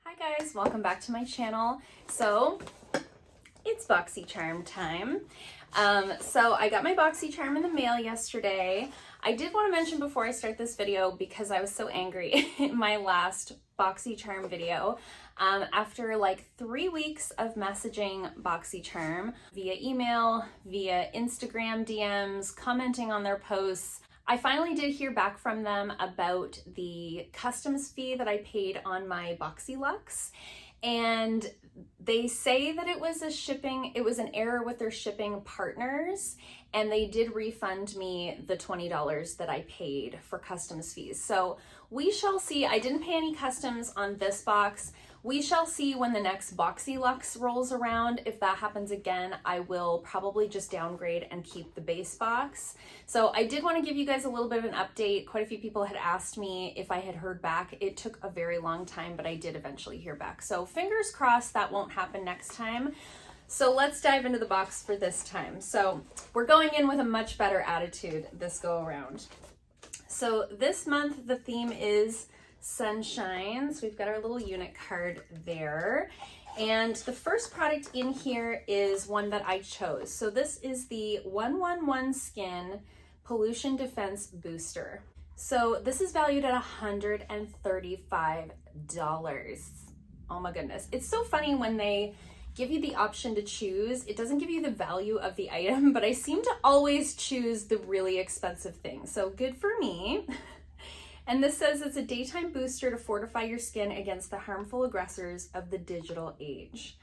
Hi guys, welcome back to my channel. So it's Boxycharm time. So I got my Boxycharm in the mail yesterday. I did want to mention before I start this video, because I was so angry in my last Boxycharm video, after like 3 weeks of messaging Boxycharm via email, via Instagram DMs, commenting on their posts, I finally did hear back from them about the customs fee that I paid on my BoxyLuxe, and they say that it was an error with their shipping partners, and they did refund me the $20 that I paid for customs fees. So we shall see. I didn't pay any customs on this box. We shall see when the next BoxyLuxe rolls around. If that happens again, I will probably just downgrade and keep the base box. So I did want to give you guys a little bit of an update. Quite a few people had asked me if I had heard back. It took a very long time, but I did eventually hear back. So fingers crossed that won't happen next time. So let's dive into the box for this time. So we're going in with a much better attitude this go around. So this month the theme is sunshine. So we've got our little unit card there. And the first product in here is one that I chose. So this is the 111 Skin Pollution Defense Booster. So this is valued at $135. Oh my goodness. It's so funny when they give you the option to choose. It doesn't give you the value of the item, but I seem to always choose the really expensive thing. So good for me. And this says it's a daytime booster to fortify your skin against the harmful aggressors of the digital age.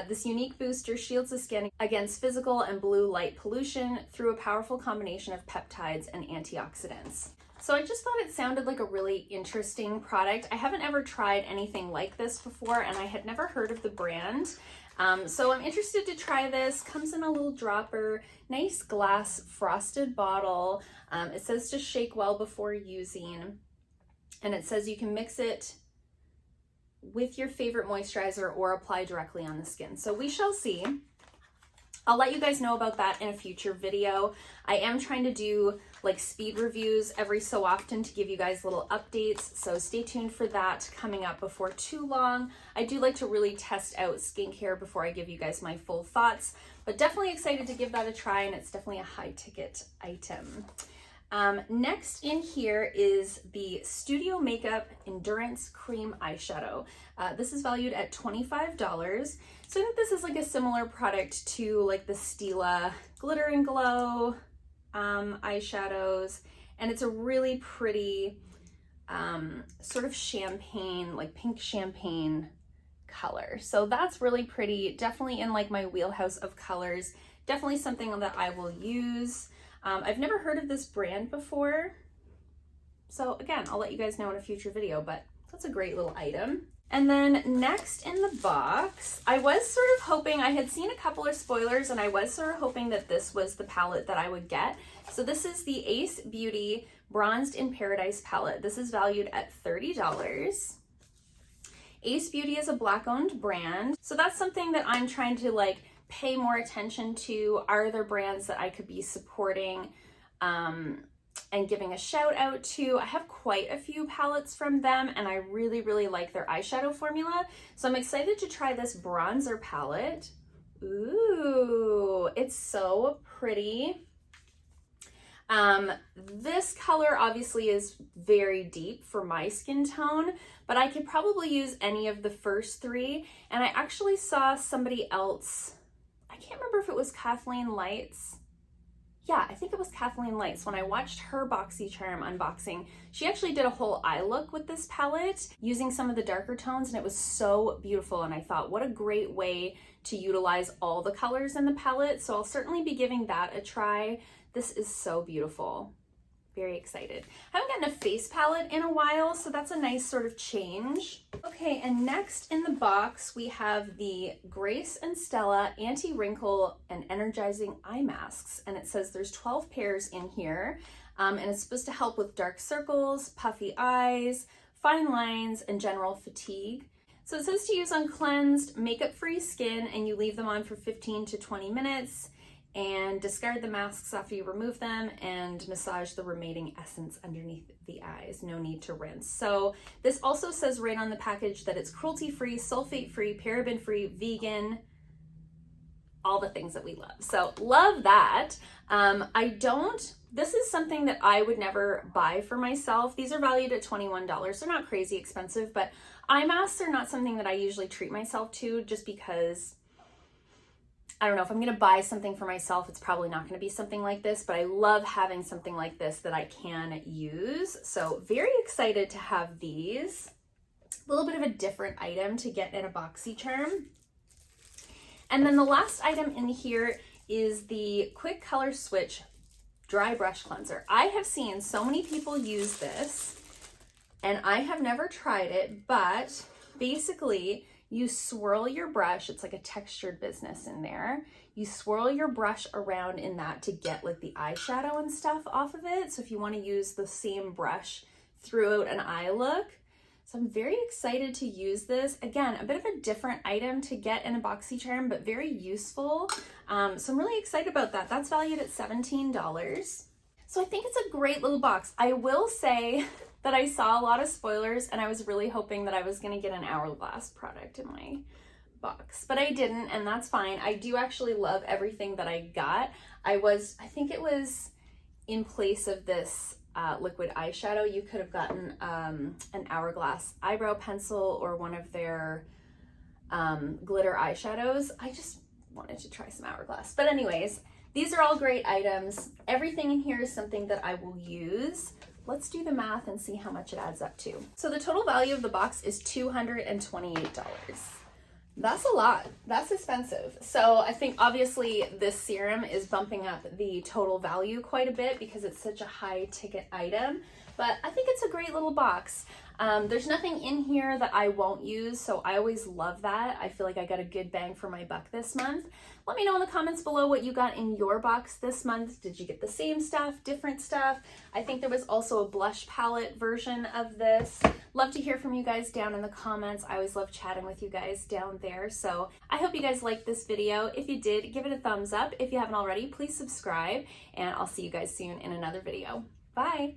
This unique booster shields the skin against physical and blue light pollution through a powerful combination of peptides and antioxidants. So I just thought it sounded like a really interesting product. I haven't ever tried anything like this before, and I had never heard of the brand. So I'm interested to try this. Comes in a little dropper, nice glass frosted bottle. It says to shake well before using, and it says you can mix it with your favorite moisturizer or apply directly on the skin. So we shall see. I'll let you guys know about that in a future video. I am trying to do like speed reviews every so often to give you guys little updates, so stay tuned for that coming up before too long. I do like to really test out skincare before I give you guys my full thoughts, but definitely excited to give that a try, and it's definitely a high ticket item. Next in here is the Studiomakeup Endurance Cream Eyeshadow. This is valued at $25. So I think this is like a similar product to like the Stella Glitter and Glow eyeshadows, and it's a really pretty sort of champagne, like pink champagne color. So that's really pretty, definitely in like my wheelhouse of colors, definitely something that I will use. I've never heard of this brand before, so again, I'll let you guys know in a future video, but that's a great little item. And then next in the box, I was sort of hoping, I had seen a couple of spoilers, and I was sort of hoping that this was the palette that I would get. So this is the Ace Beauty Bronzed in Paradise palette. This is valued at $30. Ace Beauty is a Black-owned brand, so that's something that I'm trying to like pay more attention to. Are there brands that I could be supporting and giving a shout out to? I have quite a few palettes from them, and I really, really like their eyeshadow formula. So I'm excited to try this bronzer palette. Ooh, it's so pretty. This color obviously is very deep for my skin tone, but I could probably use any of the first three. And I actually saw somebody else, I can't remember if it was Kathleen Lights. Yeah, I think it was Kathleen Lights. When I watched her Boxycharm unboxing, she actually did a whole eye look with this palette using some of the darker tones, and it was so beautiful. And I thought, what a great way to utilize all the colors in the palette. So I'll certainly be giving that a try. This is so beautiful. Very excited. I haven't gotten a face palette in a while, so that's a nice sort of change. Okay, and next in the box, we have the Grace and Stella Anti-Wrinkle and Energizing Eye Masks. And it says there's 12 pairs in here, and it's supposed to help with dark circles, puffy eyes, fine lines, and general fatigue. So it says to use on cleansed, makeup-free skin, and you leave them on for 15 to 20 minutes. and discard the masks after you remove them and massage the remaining essence underneath the eyes. No need to rinse. So this also says right on the package that it's cruelty-free, sulfate-free, paraben-free, vegan, all the things that we love. So love that. This is something that I would never buy for myself. These are valued at $21. They're not crazy expensive, but eye masks are not something that I usually treat myself to, just because I don't know, if I'm gonna buy something for myself, it's probably not gonna be something like this, but I love having something like this that I can use. So very excited to have these. A little bit of a different item to get in a Boxycharm. And then the last item in here is the Quick Color Switch Dry Brush Cleanser. I have seen so many people use this, and I have never tried it, but basically you swirl your brush. It's like a textured business in there. You swirl your brush around in that to get like the eyeshadow and stuff off of it. So if you want to use the same brush throughout an eye look. So I'm very excited to use this. Again, a bit of a different item to get in a Boxycharm, but very useful. So I'm really excited about that. That's valued at $17. So I think it's a great little box. I will say that I saw a lot of spoilers, and I was really hoping that I was gonna get an Hourglass product in my box, but I didn't, and that's fine. I do actually love everything that I got. I think it was in place of this liquid eyeshadow, you could have gotten an Hourglass eyebrow pencil or one of their glitter eyeshadows. I just wanted to try some Hourglass. But anyways, these are all great items. Everything in here is something that I will use. Let's do the math and see how much it adds up to. So the total value of the box is $228. That's a lot. That's expensive. So I think obviously this serum is bumping up the total value quite a bit because it's such a high ticket item, but I think it's a great little box. There's nothing in here that I won't use, so I always love that. I feel like I got a good bang for my buck this month. Let me know in the comments below what you got in your box this month. Did you get the same stuff, different stuff? I think there was also a blush palette version of this. Love to hear from you guys down in the comments. I always love chatting with you guys down there. So I hope you guys liked this video. If you did, give it a thumbs up. If you haven't already, please subscribe, and I'll see you guys soon in another video. Bye.